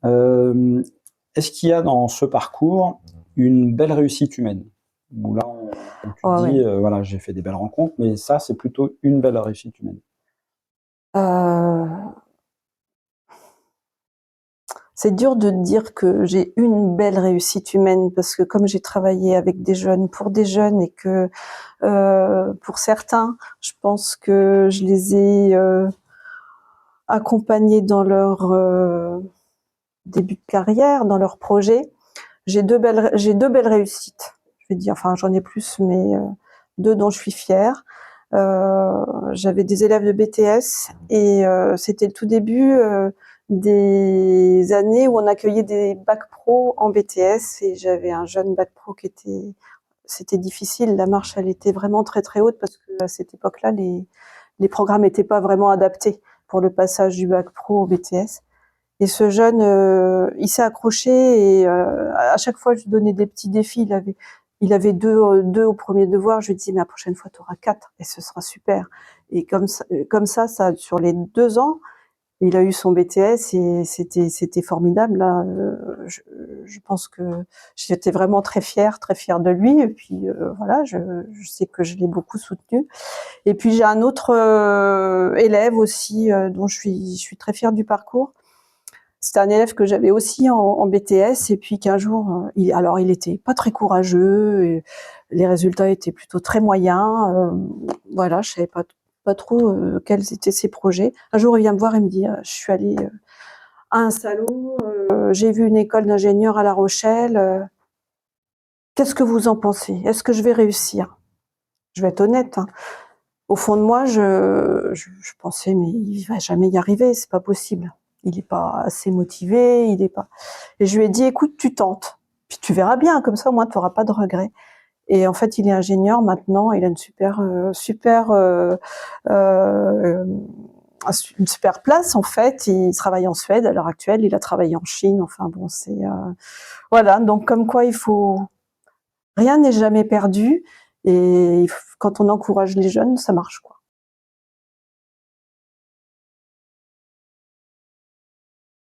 Euh, Est-ce qu'il y a dans ce parcours une belle réussite humaine? Où là, où tu te Oh, dis, oui. voilà, j'ai fait des belles rencontres, mais ça, c'est plutôt une belle réussite humaine. Euh, c'est dur de dire que j'ai une belle réussite humaine parce que comme j'ai travaillé avec des jeunes, pour des jeunes et que pour certains, je pense que je les ai accompagnés dans leur début de carrière, dans leur projet. J'ai deux belles réussites. Je vais dire, enfin j'en ai plus, mais deux dont je suis fière. J'avais des élèves de BTS et c'était le tout début des années où on accueillait des bacs pro en BTS et j'avais un jeune bac pro c'était difficile. La marche, elle était vraiment très très haute parce que à cette époque-là, les programmes n'étaient pas vraiment adaptés pour le passage du bac pro au BTS. Et ce jeune, il s'est accroché et à chaque fois, je lui donnais des petits défis. Il avait deux au premier devoir. Je lui dis, mais la prochaine fois, tu auras 4 et ce sera super. Et ça, sur les 2 ans, il a eu son BTS et c'était formidable. Là, je pense que j'étais vraiment très fière de lui. Et puis voilà, je sais que je l'ai beaucoup soutenu. Et puis j'ai un autre élève aussi dont je suis très fière du parcours. C'était un élève que j'avais aussi en BTS et puis qu'un jour, il était pas très courageux, et les résultats étaient plutôt très moyens. Voilà, je savais pas trop quels étaient ses projets. Un jour, il vient me voir et me dit, je suis allée à un salon, j'ai vu une école d'ingénieurs à La Rochelle. Qu'est-ce que vous en pensez? Est-ce que je vais réussir? Je vais être honnête, hein. Au fond de moi, je pensais, mais il va jamais y arriver, c'est pas possible. Il est pas assez motivé, il est pas. Et je lui ai dit, écoute, tu tentes, puis tu verras bien, comme ça au moins tu n'auras pas de regrets. Et en fait, il est ingénieur maintenant, il a euh, une super place en fait. Il travaille en Suède à l'heure actuelle, il a travaillé en Chine. Enfin bon, c'est voilà. Donc comme quoi, rien n'est jamais perdu. Et quand on encourage les jeunes, ça marche quoi.